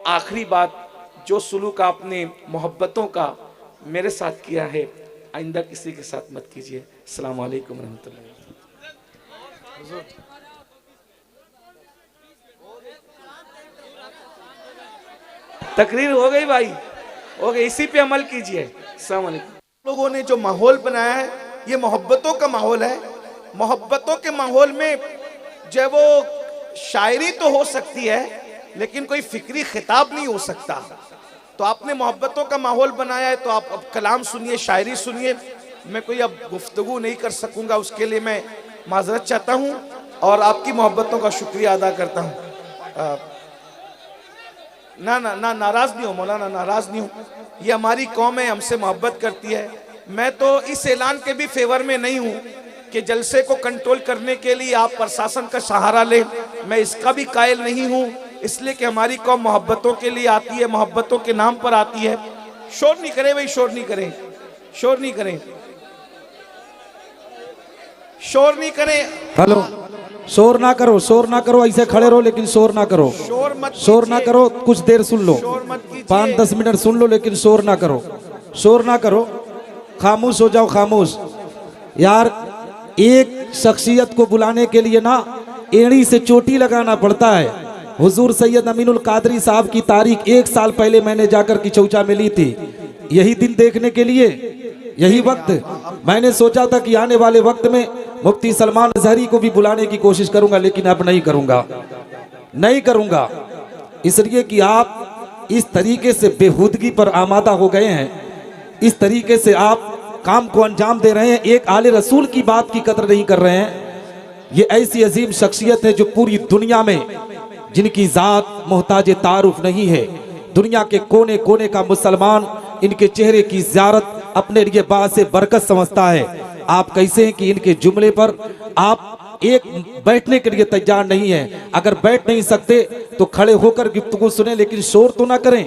आखिरी बात, जो सुलूक आपने मोहब्बतों का मेरे साथ किया है, आइंदा किसी के साथ मत कीजिए। अस्सलाम वालेकुम रहमतुल्लाह। तकरीर हो गई भाई, हो गई, इसी पे अमल कीजिए। अस्सलाम वालेकुम। लोगों ने जो माहौल बनाया है ये मोहब्बतों का माहौल है। मोहब्बतों के माहौल में जो वो शायरी तो हो सकती है लेकिन कोई फिक्री खिताब नहीं हो सकता। तो आपने मोहब्बतों का माहौल बनाया है तो आप अब कलाम सुनिए, शायरी सुनिए। मैं कोई अब गुफ्तगू नहीं कर सकूंगा, उसके लिए मैं माजरत चाहता हूँ और आपकी मोहब्बतों का शुक्रिया अदा करता हूँ। ना ना ना नाराज नहीं हो मौलाना, नाराज नहीं हो। ये हमारी कौम है, हमसे मोहब्बत करती है। मैं तो इस ऐलान के भी फेवर में नहीं हूँ कि जलसे को कंट्रोल करने के लिए आप प्रशासन का सहारा लें, मैं इसका भी कायल नहीं हूँ। इसलिए कि हमारी कौम मोहब्बतों के लिए आती है, मोहब्बतों के नाम पर आती है। शोर नहीं करें भाई, शोर नहीं करें, शोर नहीं करें, शोर नहीं करें। हेलो, शोर ना करो, शोर ना करो, ऐसे खड़े रहो लेकिन शोर ना करो, शोर ना करो। कुछ देर सुन लो, 5-10 मिनट सुन लो लेकिन शोर ना करो, शोर ना करो, खामोश हो जाओ, खामोश। यार एक शख्सियत को बुलाने के लिए ना एड़ी से चोटी लगाना पड़ता है। हुजूर सैयद अमीनुल कादरी साहब की तारीख 1 साल पहले मैंने जाकर किचौचा में ली थी, यही दिन देखने के लिए, यही वक्त। मैंने सोचा था कि आने वाले वक्त में मुफ्ती सलमान अजहरी को भी बुलाने की कोशिश करूंगा, लेकिन अब नहीं करूंगा, नहीं करूंगा। इसलिए कि आप इस तरीके से बेहूदगी पर आमादा हो गए हैं, इस तरीके से आप काम को अंजाम दे रहे हैं, एक आले रसूल की बात की कदर नहीं कर रहे हैं। ये ऐसी अजीम शख्सियत है जो पूरी दुनिया में, जिनकी जात मोहताज तारुफ नहीं है। दुनिया के कोने कोने का मुसलमान इनके चेहरे की ज़ियारत अपने लिए बासे बरकत समझता है। आप कैसे हैं कि इनके जुमले पर आप एक बैठने के लिए तैयार नहीं है। अगर बैठ नहीं सकते तो खड़े होकर गुफ्तगू सुने, लेकिन शोर तो ना करें,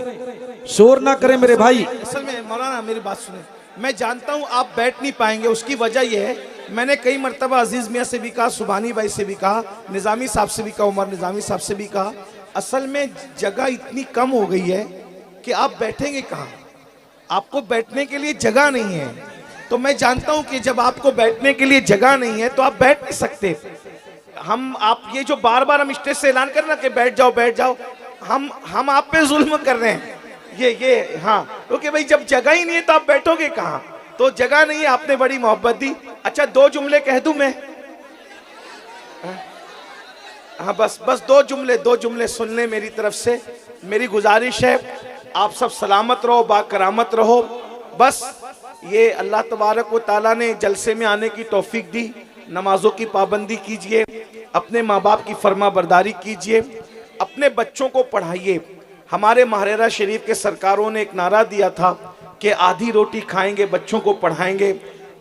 शोर ना करें मेरे भाई। असल में मौलाना मेरी बात सुने, मैं जानता हूँ आप बैठ नहीं पाएंगे, उसकी वजह यह है, मैंने कई मरतबा अजीज मियाँ से भी कहा, सुभानी भाई से भी कहा, निज़ामी साहब से भी कहा, उमर निज़ामी साहब से भी कहा, असल में जगह इतनी कम हो गई है कि आप बैठेंगे कहाँ, आपको बैठने के लिए जगह नहीं है। तो मैं जानता हूं कि जब आपको बैठने के लिए जगह नहीं है तो आप बैठ नहीं सकते। आप ये जो बार बार हम स्टेज से ऐलान करना कि बैठ जाओ बैठ जाओ, हम आप पे जुल्म कर रहे हैं। ये हाँ, क्योंकि भाई जब जगह ही नहीं है तो आप बैठोगे कहाँ। तो जगह नहीं है, आपने बड़ी मोहब्बत दी। अच्छा 2 जुमले कह दूं मैं? हाँ बस 2 जुमले सुन ले मेरी तरफ से। मेरी गुजारिश है आप सब सलामत रहो, बाकरामत रहो। बस ये अल्लाह तबारक व ताला ने जलसे में आने की तौफीक दी। नमाजों की पाबंदी कीजिए, अपने माँ बाप की फर्मा बरदारी कीजिए, अपने बच्चों को पढ़ाइए। हमारे महरेरा शरीफ के सरकारों ने एक नारा दिया था कि आधी रोटी खाएंगे, बच्चों को पढ़ाएंगे।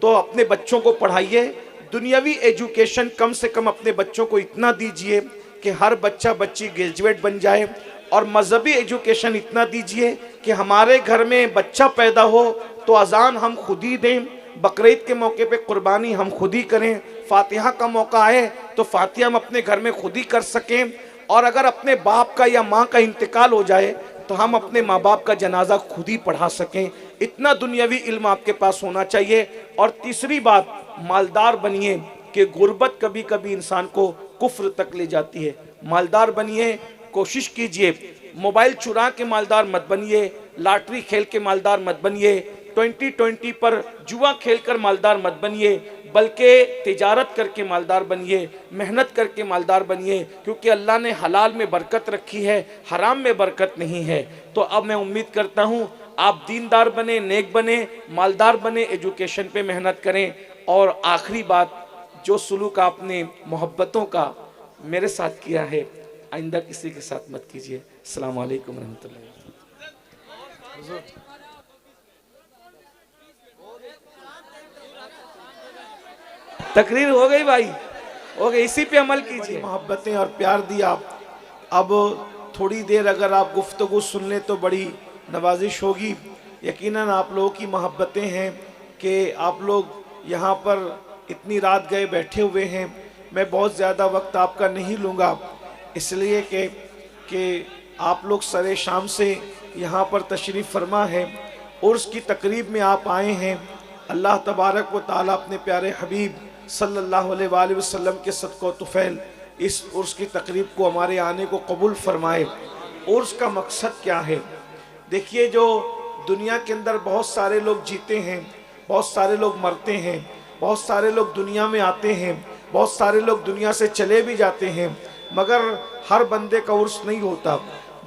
तो अपने बच्चों को पढ़ाइए। दुनियावी एजुकेशन कम से कम अपने बच्चों को इतना दीजिए कि हर बच्चा बच्ची ग्रेजुएट बन जाए, और मजहबी एजुकेशन इतना दीजिए कि हमारे घर में बच्चा पैदा हो तो अजान हम खुद ही दें, बकरीद के मौके पे कुर्बानी हम खुद ही करें, फातिहा का मौका आए तो फातिहा हम अपने घर में खुद ही कर सकें, और अगर अपने बाप का या माँ का इंतकाल हो जाए तो हम अपने माँ बाप का जनाजा खुद ही पढ़ा सकें। इतना दुनियावी इल्म आपके पास होना चाहिए। और तीसरी बात, मालदार बनिए कि गुर्बत कभी कभी इंसान को कुफ्र तक ले जाती है। मालदार बनिए, कोशिश कीजिए, मोबाइल चुरा के मालदार मत बनिए, लॉटरी खेल के मालदार मत बनिए, 2020 पर जुआ खेलकर मालदार मत बनिए, बल्कि तिजारत करके मालदार बनिए, मेहनत करके मालदार बनिए, क्योंकि अल्लाह ने हलाल में बरकत रखी है, हराम में बरकत नहीं है। तो अब मैं उम्मीद करता हूँ आप दीनदार बने, नेक बने, मालदार बने, एजुकेशन पे मेहनत करें। और आखिरी बात, जो सुलूक आपने मोहब्बतों का मेरे साथ किया है, आइंदा किसी के साथ मत कीजिए। अस्सलाम वालेकुम रहमतुल्लाह। तकरीर हो गई भाई, हो गई, इसी पे अमल कीजिए। मोहब्बतें और प्यार दिया। अब थोड़ी देर अगर आप गुफ्तगू सुन लें तो बड़ी नवाजिश होगी। यकीनन आप लोगों की मोहब्बतें हैं कि आप लोग यहाँ पर इतनी रात गए बैठे हुए हैं। मैं बहुत ज़्यादा वक्त आपका नहीं लूँगा, इसलिए कि आप लोग सरे शाम से यहाँ पर तशरीफ़ फरमा है, उर्स की तकरीब में आप आए हैं। अल्लाह तबारक व ताला अपने प्यारे हबीब सल्लल्लाहु अलैहि वसल्लम के सदक़ो तुफ़ैल इस उर्स की तकरीब को हमारे आने को कबूल फरमाए। उर्स का मकसद क्या है? देखिए, जो दुनिया के अंदर बहुत सारे लोग जीते हैं, बहुत सारे लोग मरते हैं, बहुत सारे लोग दुनिया में आते हैं, बहुत सारे लोग दुनिया से चले भी जाते हैं, मगर हर बंदे का उर्स नहीं होता।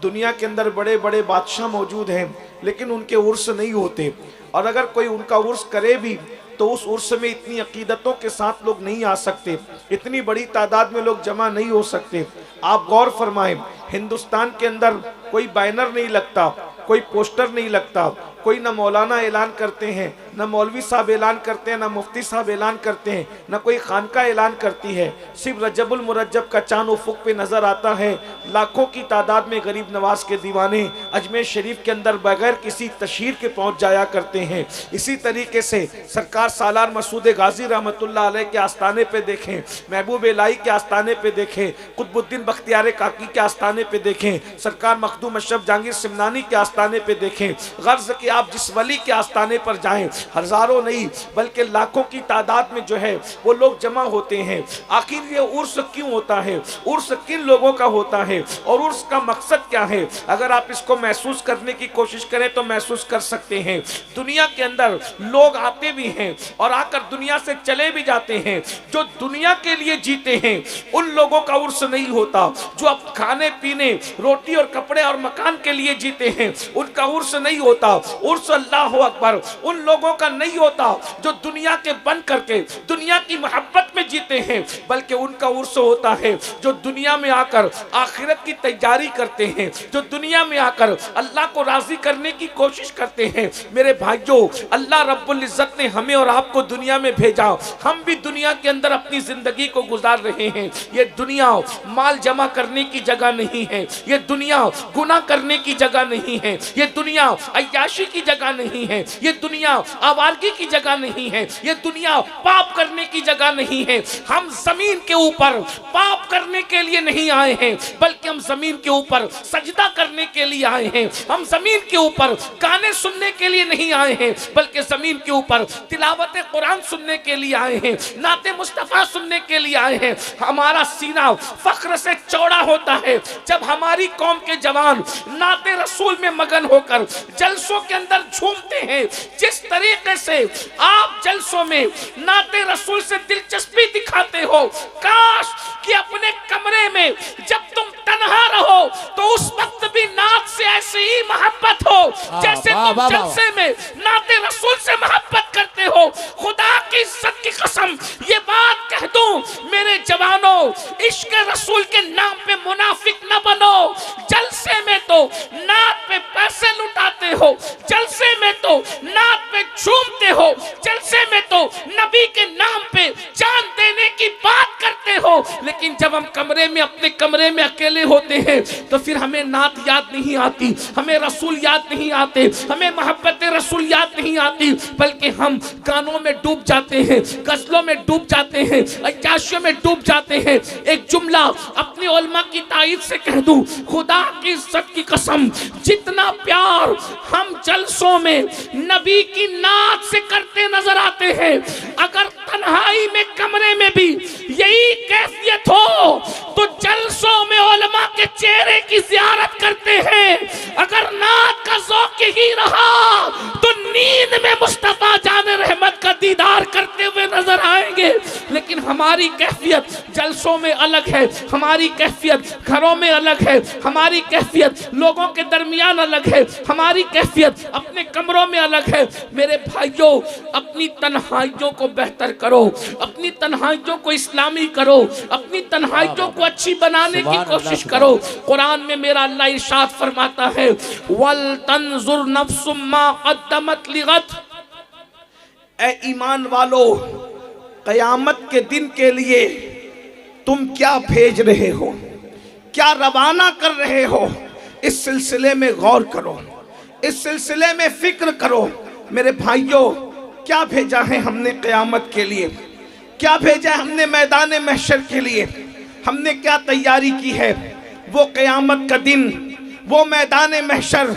दुनिया के अंदर बड़े बड़े बादशाह मौजूद हैं, लेकिन उनके उर्स नहीं होते। और अगर कोई उनका उर्स करे भी तो उस उर्स में इतनी अकीदतों के साथ लोग नहीं आ सकते, इतनी बड़ी तादाद में लोग जमा नहीं हो सकते। आप गौर फरमाएं, हिंदुस्तान के अंदर कोई बैनर नहीं लगता, कोई पोस्टर नहीं लगता, कोई ना मौलाना ऐलान करते हैं, ना मौलवी साहब ऐलान करते हैं, ना मुफ्ती साहब ऐलान करते हैं, ना कोई खानका ऐलान करती है। सिर्फ रजबुल मुरज्जब का चांद उफुक पे नज़र आता है। लाखों की तादाद में गरीब नवाज के दीवाने अजमेर शरीफ के अंदर बगैर किसी तशहीर के पहुँच जाया करते हैं। इसी तरीके से सरकार सालार मसूद गाजी रहमतुल्लाह अलैह के आस्थाने पे देखें, महबूब इलाही के आस्थाने पे देखें, कुतुबुद्दीन बख्तियार काकी के आस्थाने पे देखें, सरकार मखदूम अशरफ जहांगीर सिमनानी के आस्थाने पे देखें, गर्ज कि आप जिस वली के आस्थाने पर जाएं, हजारों नहीं बल्कि लाखों की तादाद में जो है वो लोग जमा होते हैं। आखिर ये उर्स क्यों होता है? उर्स किन लोगों का होता है और उर्स का मकसद क्या है? अगर आप इसको महसूस करने की कोशिश करें तो महसूस कर सकते हैं। दुनिया के अंदर लोग आते भी हैं और आकर दुनिया से चले भी जाते हैं। जो दुनिया के लिए जीते हैं उन लोगों का उर्स नहीं होता। जो अब खाने पीने, रोटी और कपड़े और मकान के लिए जीते हैं उनका उर्स नहीं होता। उर्स अल्लाह अकबर उन लोगों का नहीं होता जो दुनिया के बन करके दुनिया की मोहब्बत में जीते हैं, बल्कि उनका उर्स होता है जो दुनिया में आकर आखिरत की तैयारी करते हैं, जो दुनिया में आकर अल्लाह को राजी करने की कोशिश करते हैं। मेरे भाइयों, अल्लाह रब्बुल इज्जत ने हमें और आपको दुनिया में भेजा, हम भी दुनिया के अंदर अपनी जिंदगी को गुजार रहे हैं। ये दुनिया माल जमा करने की जगह नहीं है, ये दुनिया गुनाह करने की जगह नहीं है, ये दुनिया अय्याशी की जगह नहीं है, ये दुनिया आवारगी की जगह नहीं है, ये दुनिया पाप करने की जगह नहीं है। हम जमीन के ऊपर पाप करने के लिए नहीं आए हैं, बल्कि हम जमीन के ऊपर सजदा करने के लिए आए हैं। हम जमीन के ऊपर गाने सुनने के लिए नहीं आए हैं, बल्कि जमीन के ऊपर तिलावत कुरान सुनने के लिए आए हैं, नाते मुस्तफा सुनने के लिए आए हैं। हमारा सीना फख्र से चौड़ा होता है जब हमारी कौम के जवान नाते रसूल में मगन होकर जलसों के अंदर झूमते हैं। जिस तरीके से आप जलसों में नाते रसूल से दिलचस्पी दिखाते हो, काश कि अपने कमरे में जब तुम तन्हा रहो तो उस वक्त भी नात से ऐसी ही मोहब्बत हो जैसे तुम जलसे में नाते रसूल से मोहब्बत करते हो। खुदा की इज्जत की कसम ये बात कह दूं मेरे जवानों, इश्क रसूल के नाम पे मुनाफिक न बनो। जलसे में तो नात पे पैसे लुटाते हो, जलसे में तो नात पे झूमते हो, जलसे में तो नबी के नाम पे जान देने की बात करते हो, लेकिन जब हम कमरे में अपने कमरे में अकेले होते हैं तो फिर हमें नात याद नहीं आती, हमें रसूल याद नहीं आते, हमें मोहब्बत रसूल याद नहीं आती, बल्कि हम गानों में डूब जाते हैं, गजलों में डूब जाते हैं, अय्याशियों में डूब जाते हैं। एक जुमला अपने उलमा की ताईद से कह दूं, खुदा की इज्जत की कसम, जितना प्यार हम जलसों में नबी की नात से करते नजर आते हैं, अगर तन्हाई में कमरे में भी यही कैफियत हो तो जलसों में उलमा के चेहरे की ज़ियारत करते हैं। अगर नात का ज़ौक़ ही रहा तो नींद में मुस्तफ़ा जाने रहमत का दीदार करते हुए नजर आएंगे। लेकिन हमारी कैफियत जलसों में अलग है, हमारी कैफियत घरों में अलग है, हमारी कैफियत लोगों के दरमियान अलग है, हमारी कैफियत अपने कमरों में अलग है। मेरे भाइयों, अपनी तन्हाइयों को बेहतर करो, अपनी तन्हाइयों को इस्लामी करो, अपनी तन्हाइयों को अच्छी बनाने की कोशिश करो। कुरान में मेरा अल्लाह इरशाद फरमाता है, वल तंजुर नफ्सुम मा क़द्दमत लिगद। ए ईमान वालो, क़यामत के दिन के लिए तुम क्या भेज रहे हो, क्या रवाना कर रहे हो, इस सिलसिले में गौर करो, इस सिलसिले में फिक्र करो। मेरे भाइयों, क्या भेजा है हमने क़यामत के लिए, क्या भेजा है हमने मैदान महशर के लिए, हमने क्या तैयारी की है। वो क़यामत का दिन वो मैदान महशर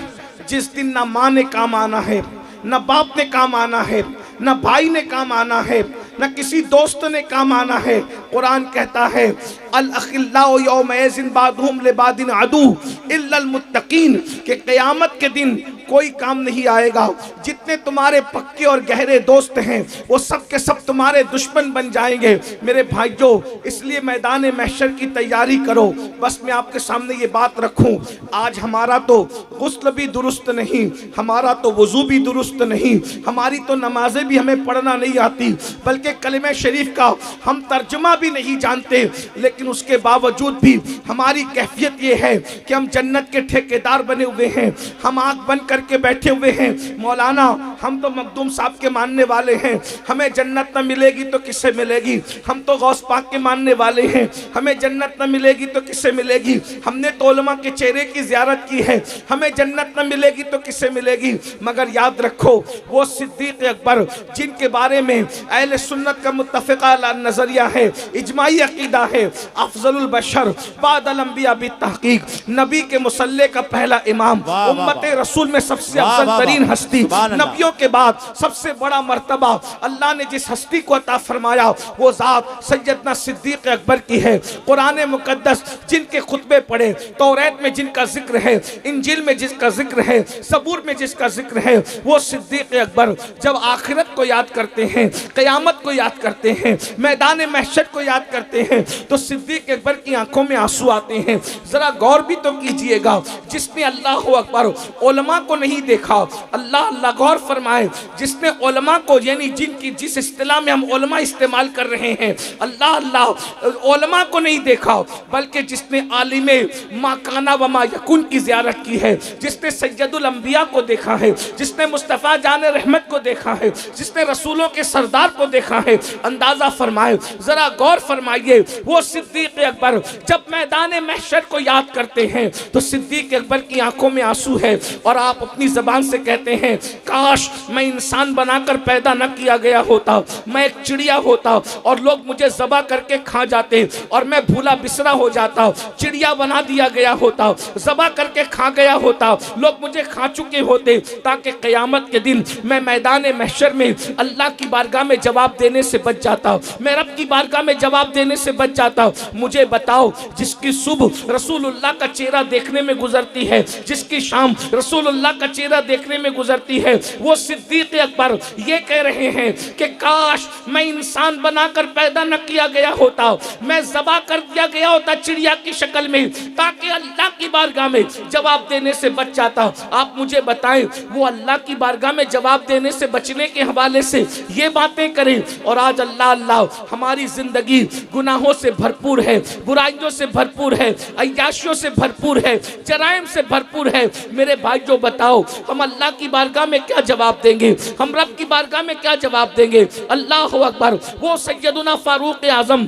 जिस दिन ना माँ ने काम आना है, न बाप ने काम आना है, न भाई ने काम आना है, न किसी दोस्त ने काम आना है। कुरान कहता है अल अखिल्लाउ यौमइज़िन बादुहुम लिबादिन अदू इल्लल मुत्तकीन, कि क़यामत के दिन कोई काम नहीं आएगा। जितने तुम्हारे पक्के और गहरे दोस्त हैं वो सब के सब तुम्हारे दुश्मन बन जाएंगे। मेरे भाइयों, इसलिए मैदान महशर की तैयारी करो। बस मैं आपके सामने ये बात रखूं, आज हमारा तो गुस्ल भी दुरुस्त नहीं, हमारा तो वुज़ू भी दुरुस्त नहीं, हमारी तो नमाजें भी हमें पढ़ना नहीं आती, बल्कि कलिमा शरीफ का हम तर्जुमा भी नहीं जानते। लेकिन उसके बावजूद भी हमारी कैफियत ये है कि हम जन्नत के ठेकेदार बने हुए हैं। हम आँख बंद करके बैठे हुए हैं, मौलाना हम तो मखदूम साहब के मानने वाले हैं, हमें जन्नत न मिलेगी तो किससे मिलेगी। हम तो गौस पाक के मानने वाले हैं, हमें जन्नत न मिलेगी तो किससे मिलेगी। हमने तो उलमा के चेहरे की ज़ियारत की है, हमें जन्नत न मिलेगी तो किससे मिलेगी। मगर याद रखो, वो सिद्दीक़ अकबर जिनके बारे में अहले सुन्नत का मुत्तफ़िक़ा नज़रिया है, इजमाई अक़ीदा है, अफ़ज़लुल बशर बादल अंबिया बित्तहक़ीक़, नबी के मुसल्ले का पहला इमाम, उम्मत रसूल में सबसे अफजल तरीन हस्ती, नबियों के बाद सबसे बड़ा मर्तबा अल्लाह ने जिस हस्ती को अता फरमाया वो ज़ात सैयदना सिद्दीक़ अकबर की है। कुरान मुक़द्दस जिनके खुतबे पढ़े, तौरात में जिनका जिक्र है, इंजील में जिसका जिक्र है, सबूर में जिसका जिक्र है, वो सिद्दीक़ अकबर जब आखिरत को याद करते हैं, क़यामत को याद करते हैं, मैदान महशर को याद करते हैं, तो सिद्दीक़ अकबर की आंखों में आंसू आते हैं। जरा गौर भी तो कीजिएगा, जिसने अल्लाह अकबर उलमा को नहीं देखा, अल्लाह अल्लाह गौर फरमाए, जिसने उलमा को, यानी जिनकी जिस इस्तिलाह में हम उलमा इस्तेमाल कर रहे हैं, अल्लाह अल्लाह उलमा को नहीं देखा, बल्कि जिसने आलिमे मा काना व मा यकुन की ज़ियारत की है, जिसने सैयदुल अंबिया को देखा है, जिसने मुस्तफ़ा जान रहमत को देखा है, जिसने रसूलों के सरदार को देखा है, अंदाज़ा फरमाए, ज़रा गौर फरमाइए, वो सिद्दीक़ अकबर जब मैदान महशर को याद करते हैं तो सिद्दीक़ अकबर की आंखों में आंसू है। और आप अपनी ज़बान से कहते हैं, काश मैं इंसान बनाकर पैदा न किया गया होता, मैं एक चिड़िया होता और लोग मुझे ज़बा करके खा जाते और मैं भूला बिसरा हो जाता। चिड़िया बना दिया गया होता, ज़बा करके खा गया होता, लोग मुझे खा चुके होते, ताकि क़यामत के दिन मैं मैदान महशर में अल्लाह की बारगाह में जवाब देने से बच जाता, मैं रब की बारगाह में जवाब देने से बच जाता। मुझे बताओ, जिसकी सुबह रसूलुल्लाह का चेहरा देखने में गुजरती है, जिसकी शाम रसूलुल्लाह का चेहरा देखने में गुजरती है, वो सिद्दीक़ अकबर ये कह रहे हैं कि काश मैं इंसान बनाकर पैदा न किया गया होता, मैं ज़बा कर दिया गया होता चिड़िया की शक्ल में, ताकि अल्लाह की बारगाह में जवाब देने से बच जाता। आप मुझे बताएं, वो अल्लाह की बारगाह में जवाब देने से बचने के हवाले से ये बातें करें, और आज अल्लाह अल्लाह हमारी ज़िंदगी गुनाहों से भरपूर है, बुराइयों से भरपूर है, अय्याशियों से भरपूर है, जराइम से भरपूर है। मेरे भाई जो बताओ, हम अल्लाह की बारगाह में क्या जवाब देंगे, हम रब की बारगाह में क्या जवाब देंगे। अल्लाह अकबर, वो सैयदुना फारूक आज़म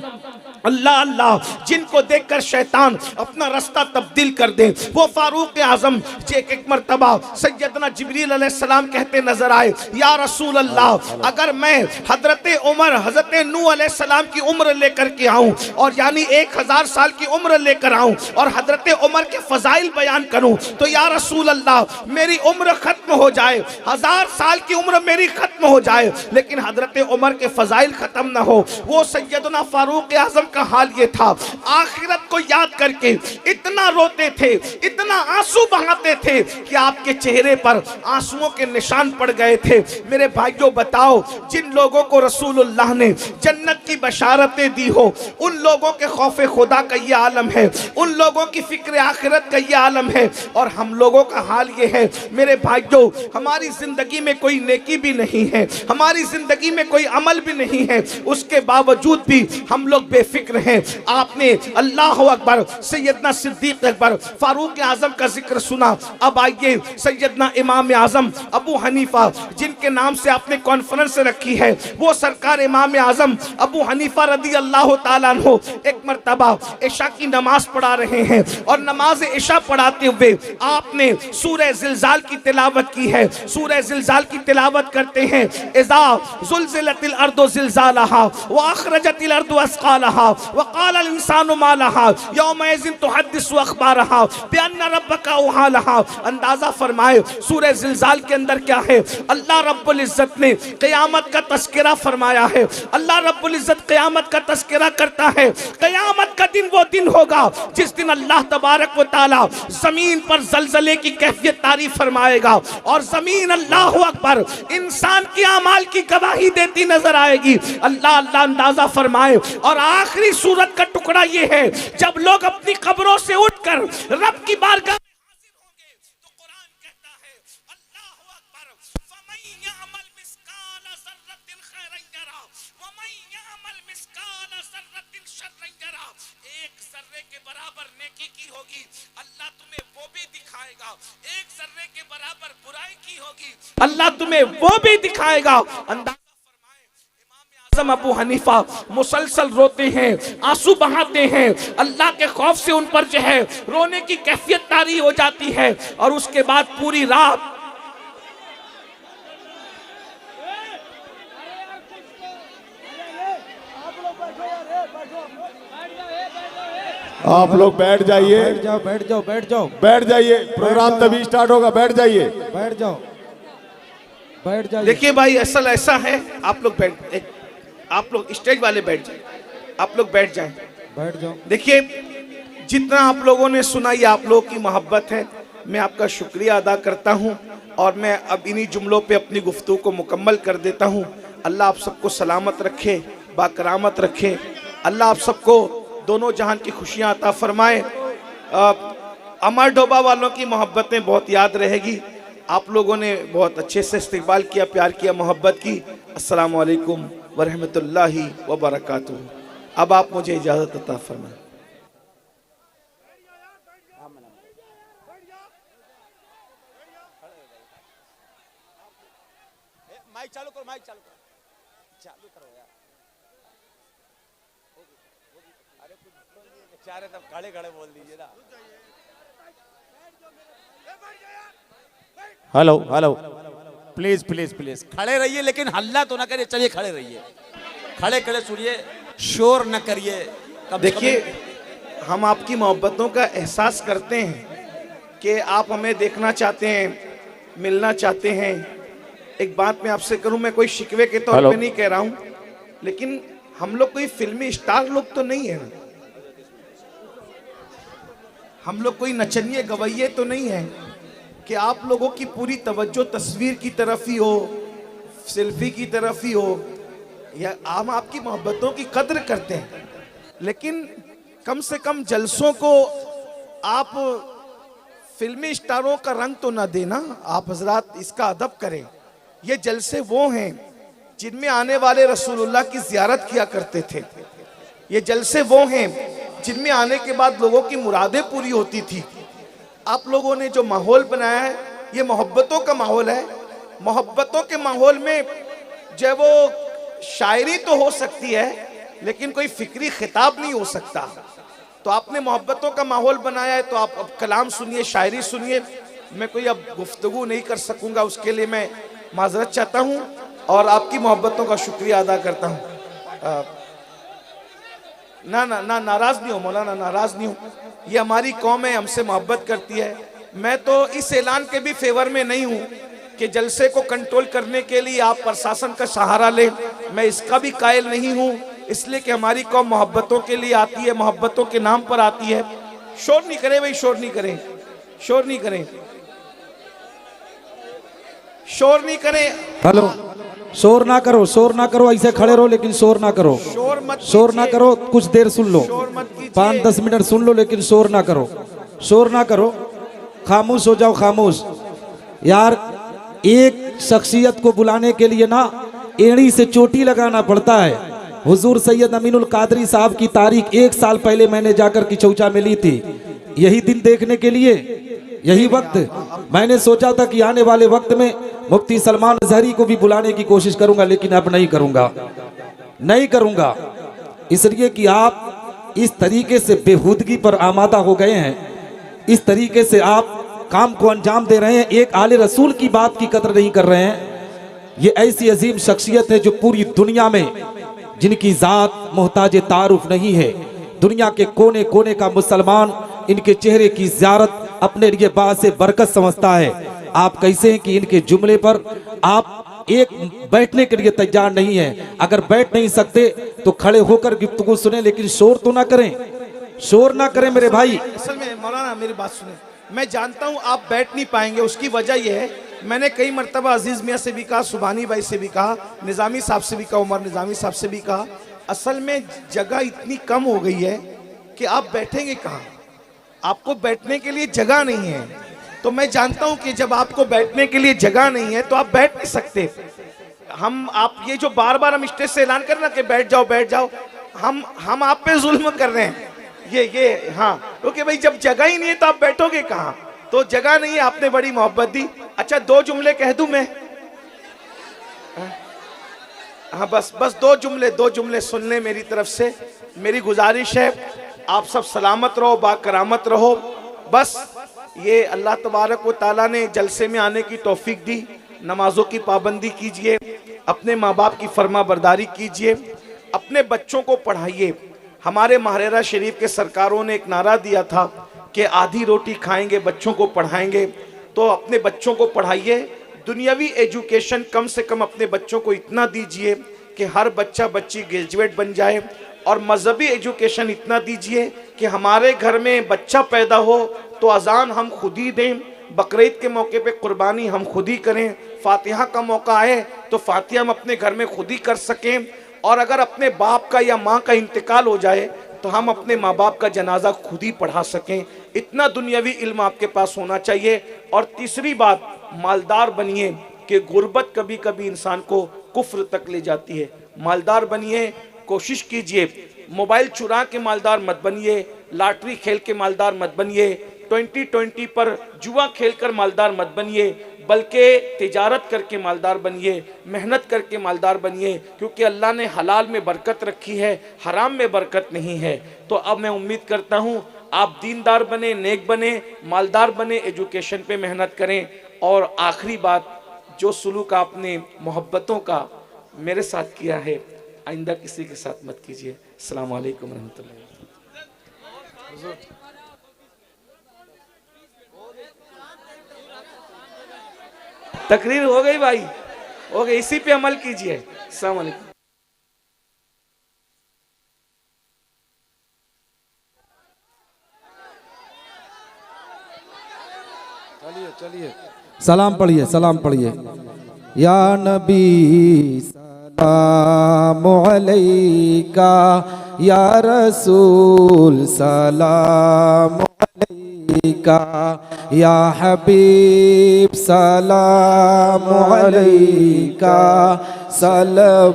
अल्लाह अल्लाह जिनको देखकर शैतान अपना रास्ता तब्दील कर दे, वो फारूक आज़म एक मरतबा सैयदना जिब्रील अलैहिस्सलाम कहते नजर आए, या रसूल अल्लाह, अगर मैं हजरत उमर हजरत नूह अलैहिस्सलाम की उम्र लेकर के आऊँ, और यानी 1000 साल की उम्र लेकर आऊँ और हजरत उमर के फजाइल बयान करूँ, तो या रसूल अल्लाह मेरी उम्र खत्म हो जाए, 1000 साल की उम्र मेरी खत्म हो जाए, लेकिन हजरत उमर के फजाइल खत्म ना हो। वो सैयदना फारूक आज़म का हाल ये था, आखिरत को याद करके इतना रोते थे, इतना आंसू बहाते थे कि आपके चेहरे पर आंसुओं के निशान पड़ गए थे। मेरे भाइयों बताओ, जिन लोगों को रसूलुल्लाह ने जन्नत की बशारतें दी हो, उन लोगों के खौफे खुदा का ये आलम है, उन लोगों की फिक्र आखिरत का ये आलम है, और हम लोगों का हाल ये है। मेरे भाइयों, हमारी जिंदगी में कोई नेकी भी नहीं है, हमारी जिंदगी में कोई अमल भी नहीं है, उसके बावजूद भी हम लोग बेफिक्र हैं। आपने अल्लाह अकबर सैयदना सिद्दीक़ अकबर फारूक आज़म का जिक्र सुना। अब आइए सैयदना इमाम आज़म अबू हनीफा, जिनके नाम से आपने कॉन्फ्रेंस रखी है, वो सरकार इमाम आज़म अबू हनीफा रदी अल्लाह ताला अन्हु एक मरतबा इशा की नमाज पढ़ा रहे हैं, और नमाज इशा पढ़ाते हुए आपने सूरह ज़िलज़ाल की तिलावत की है। सूरह ज़िलज़ाल की तिलावत करते हैं, इज़ा ज़ुलज़िलतिल अर्दु ज़िलज़ालहा व अख़रजतिल अर्दु अस्क़ालहा वक़ालल इंसानु मा लहा यौमइज़िन तुहद्दिसु अख़बारहा बिअन्ना रब्बका औहा लहा। अंदाज़ा फरमाए सूरह ज़िलज़ाल के अंदर क्या है, अल्लाह रब्बुल इज़्ज़त ने क़यामत का तज़किरा फरमाया है। अल्लाह रब्बुल इज़्ज़त क़यामत का तज़किरा करता है। क़यामत का दिन वो दिन होगा जिस दिन अल्लाह तबारक व तआला ज़मीन पर ज़लज़ले की कैफियत तारी फरमाएगा और ज़मीन अल्लाहु अकबर इंसान की आमाल की गवाही देती नजर आएगी। अल्लाह अल्लाह अंदाज़ा फरमाए। और आखिरी सूरत का टुकड़ा ये है, जब लोग अपनी कब्रों से उठकर रब की बारगाह में हाजिर होंगे तो कुरान कहता है अल्लाहु अकबर फमन यअमल मिस्काल ज़र्रतिन खैरन यरा वमन यअमल मिस्काल ज़र्रतिन शर्रन यरा। एक जर्रे के बराबर नेकी की होगी अल्लाह तुम्हें वो भी दिखाएगा, एक जर्रे के बराबर बुराई की होगी अल्लाह तुम्हें वो भी दिखाएगा। अंदाज़ा आज़म अबू हनीफा मुसलसल रोते हैं, आंसू बहाते हैं, अल्लाह के खौफ से उन पर जो है रोने की कैफियत तारी हो जाती है। और उसके बाद पूरी रात आप लोग बैठ जाइए, बैठ जाओ बैठ जाओ बैठ जाओ बैठ जाइए, प्रोग्राम तभी स्टार्ट होगा, बैठ जाइए। बैठ जाओ बैठ जाइए। देखिए भाई असल ऐसा है, आप लोग स्टेज वाले बैठ जाए, आप लोग बैठ जाएं। बैठ जाओ। देखिए जितना आप लोगों ने सुना ये आप लोगों की मोहब्बत है, मैं आपका शुक्रिया अदा करता हूं और मैं अब इन्हीं जुमलों पे अपनी गुफ्तगू को मुकम्मल कर देता हूं। अल्लाह आप सबको सलामत रखे, बाकरामत रखे। अल्लाह आप सबको दोनों जहान की खुशियां अता फरमाए। अमर डोबा वालों की मोहब्बतें बहुत याद रहेगी। आप लोगों ने बहुत अच्छे से इस्तकबाल किया, प्यार किया, मोहब्बत की। अस्सलामु अलैकुम व रहमतुल्लाहि व बरकातुहू। अब आप मुझे इजाज़त अता फरमाएं। माइक चालू करो, माइक चालू करो, चालू करो यार। अरे कुछ बेचारे तब खड़े खड़े बोल दीजिए ना। Hello hello, please please please खड़े रहिए, लेकिन हल्ला तो ना करिए। चलिए खड़े रहिए, खड़े खड़े सुनिए, शोर न करिए। देखिए हम आपकी मोहब्बतों का एहसास करते हैं कि आप हमें देखना चाहते हैं, मिलना चाहते हैं। एक बात मैं आपसे करूं, मैं कोई शिकवे के तौर पे नहीं कह रहा हूं, लेकिन हम लोग कोई फिल्मी स्टार लोग तो नहीं है, हम लोग कोई नचनिए गवैये तो नहीं है कि आप लोगों की पूरी तवज्जो तस्वीर की तरफ ही हो, सेल्फी की तरफ ही हो। या हम आपकी मोहब्बतों की कद्र करते हैं, लेकिन कम से कम जलसों को आप फिल्मी स्टारों का रंग तो ना देना। आप हजरात इसका अदब करें। ये जलसे वो हैं जिनमें आने वाले रसूलुल्लाह की ज़ियारत किया करते थे। ये जलसे वो हैं जिनमें आने के बाद लोगों की मुरादें पूरी होती थी। आप लोगों ने जो माहौल बनाया है ये मोहब्बतों का माहौल है। मोहब्बतों के माहौल में जो वो शायरी तो हो सकती है, लेकिन कोई फिक्री खिताब नहीं हो सकता। तो आपने मोहब्बतों का माहौल बनाया है, तो आप अब कलाम सुनिए, शायरी सुनिए। मैं कोई अब गुफ्तगू नहीं कर सकूंगा, उसके लिए मैं माजरत चाहता हूं और आपकी मोहब्बतों का शुक्रिया अदा करता हूं। ना ना ना नाराज नहीं हो मौलाना, नाराज नहीं हो। ये हमारी कौम है, हमसे मोहब्बत करती है। मैं तो इस ऐलान के भी फेवर में नहीं हूं कि जलसे को कंट्रोल करने के लिए आप प्रशासन का सहारा लें। मैं इसका भी कायल नहीं हूं, इसलिए कि हमारी कौम मोहब्बतों के लिए आती है, मोहब्बतों के नाम पर आती है। शोर नहीं करें भाई, शोर नहीं करें, शोर नहीं करें, शोर नहीं करें। हेलो, शोर ना करो, शोर ना करो, ऐसे खड़े रहो लेकिन शोर ना करो। शोर ना करो, कुछ देर सुन लो, 5-10 मिनट सुन लो, लेकिन शोर ना करो, शोर ना करो, खामोश हो जाओ, खामोश। यार एक शख्सियत को बुलाने के लिए ना एड़ी से चोटी लगाना पड़ता है। हुजूर सैयद अमीनुल कादरी साहब की तारीख 1 साल पहले मैंने जाकर किचौचा में ली थी, यही दिन देखने के लिए, यही वक्त। मैंने सोचा था कि आने वाले वक्त में मुफ्ती सलमान अजहरी को भी बुलाने की कोशिश करूंगा, लेकिन अब नहीं करूंगा, नहीं करूंगा, इसलिए कि आप इस तरीके से बेहूदगी पर आमादा हो गए हैं, इस तरीके से आप काम को अंजाम दे रहे हैं, एक आले रसूल की बात की कदर नहीं कर रहे हैं। ये ऐसी अजीम शख्सियत है जो पूरी दुनिया में जिनकी जात मोहताज तारुफ नहीं है। दुनिया के कोने कोने का मुसलमान इनके चेहरे की ज़ियारत अपने लिए बासे बरकत समझता है। आप कैसे हैं कि इनके जुमले पर आप एक बैठने के लिए तैयार नहीं है। अगर बैठ नहीं सकते तो खड़े होकर गुफ्तगू सुने, लेकिन शोर तो ना करें, शोर ना करें मेरे भाई। असल में मौलाना मेरी बात सुने, मैं जानता हूं आप बैठ नहीं पाएंगे, उसकी वजह यह है मैंने कई मरतबा अजीज मियाँ से भी कहा, सुबानी भाई से भी कहा, निज़ामी साहब से भी कहा, उमर निज़ामी साहब से भी कहा, असल में जगह इतनी कम हो गई है कि आप बैठेंगे कहाँ, आपको बैठने के लिए जगह नहीं है। तो मैं जानता हूं कि जब आपको बैठने के लिए जगह नहीं है तो आप बैठ नहीं सकते। आप ये जो बार बार हम स्टेज से ऐलान कर ना कि बैठ जाओ, हम आप पे जुल्म कर रहे हैं। ये हाँ, क्योंकि भाई जब जगह ही नहीं है तो आप बैठोगे कहाँ, तो जगह नहीं है, आपने बड़ी मोहब्बत दी। अच्छा 2 जुमले कह दूं मैं? हाँ बस 2 जुमले सुन लें मेरी तरफ से, मेरी गुजारिश है। आप सब सलामत रहो, बाकरामत रहो। बस ये अल्लाह तबारक व ताला ने जलसे में आने की तौफीक दी। नमाजों की पाबंदी कीजिए, अपने माँ बाप की फर्मा बरदारी कीजिए, अपने बच्चों को पढ़ाइए। हमारे महरेरा शरीफ के सरकारों ने एक नारा दिया था कि आधी रोटी खाएंगे, बच्चों को पढ़ाएंगे। तो अपने बच्चों को पढ़ाइए। दुनियावी एजुकेशन कम से कम अपने बच्चों को इतना दीजिए कि हर बच्चा बच्ची ग्रेजुएट बन जाए, और मजहबी एजुकेशन इतना दीजिए कि हमारे घर में बच्चा पैदा हो तो अजान हम खुद ही दें, बकरीद के मौके पे कुर्बानी हम खुद ही करें, फातिहा का मौका आए तो फातिहा हम अपने घर में खुद ही कर सकें, और अगर अपने बाप का या माँ का इंतकाल हो जाए तो हम अपने माँ बाप का जनाजा खुद ही पढ़ा सकें। इतना दुनियावी इल्म आपके पास होना चाहिए। और तीसरी बात, मालदार बनिए कि गुर्बत कभी कभी इंसान को कुफ्र तक ले जाती है। मालदार बनिए, कोशिश कीजिए, मोबाइल चुरा के मालदार मत बनिए, लॉटरी खेल के मालदार मत बनिए, 2020 पर जुआ खेलकर मालदार मत बनिए, बल्कि तिजारत करके मालदार बनिए, मेहनत करके मालदार बनिए, क्योंकि अल्लाह ने हलाल में बरकत रखी है, हराम में बरकत नहीं है। तो अब मैं उम्मीद करता हूँ आप दीनदार बने, नेक बने, मालदार बने, एजुकेशन पे मेहनत करें। और आखिरी बात, जो सुलूक आपने मोहब्बतों का मेरे साथ किया है आइंदा किसी के साथ मत कीजिए। अस्सलाम वालेकुम रहमतुल्लाह। तकरीर हो गई भाई, हो गई, इसी पे अमल कीजिए। अस्सलाम वालेकुम। सलाम पढ़िए, सलाम पढ़िए। या नबी सलाम अलैका, या रसूल सलाम अलैका, या हबीब सलाम अलैका, सलवातुल्लाह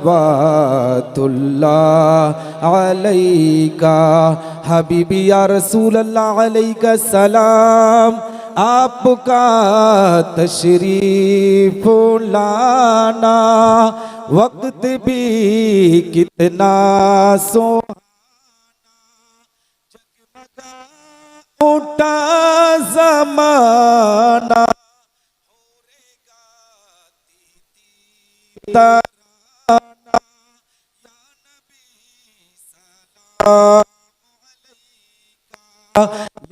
अलैका, हबीबी या रसूल अल्लाह अलैका सलाम। आपका तशरीफ लाना वक्त भी कितना सुहाना, उठा ज़माना तराना,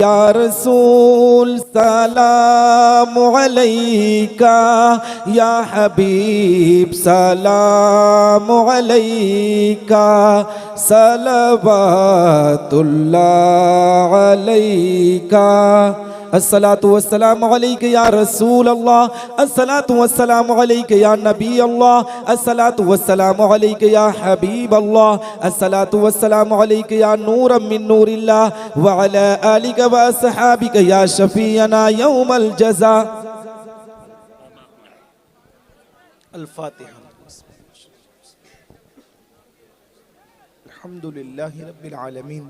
या रसूल सलाम अलैका, या हबीब सलाम अलैका, सलवातुल्लाह अलैका। अस्सलातु वस्सलामु अलैका या रसूल अल्लाह, अस्सलातु वस्सलामु अलैका या नबी अल्लाह, अस्सलातु वस्सलामु अलैका या हबीब अल्लाह, अस्सलातु वस्सलामु अलैका या नूरम मिन नूरिल्लाह, व अला आलिका व अस्हाबिका या शफीअना यौमल जज़ा। अल-फातिहा। अल्हम्दुलिल्लाहि रब्बिल आलमीन।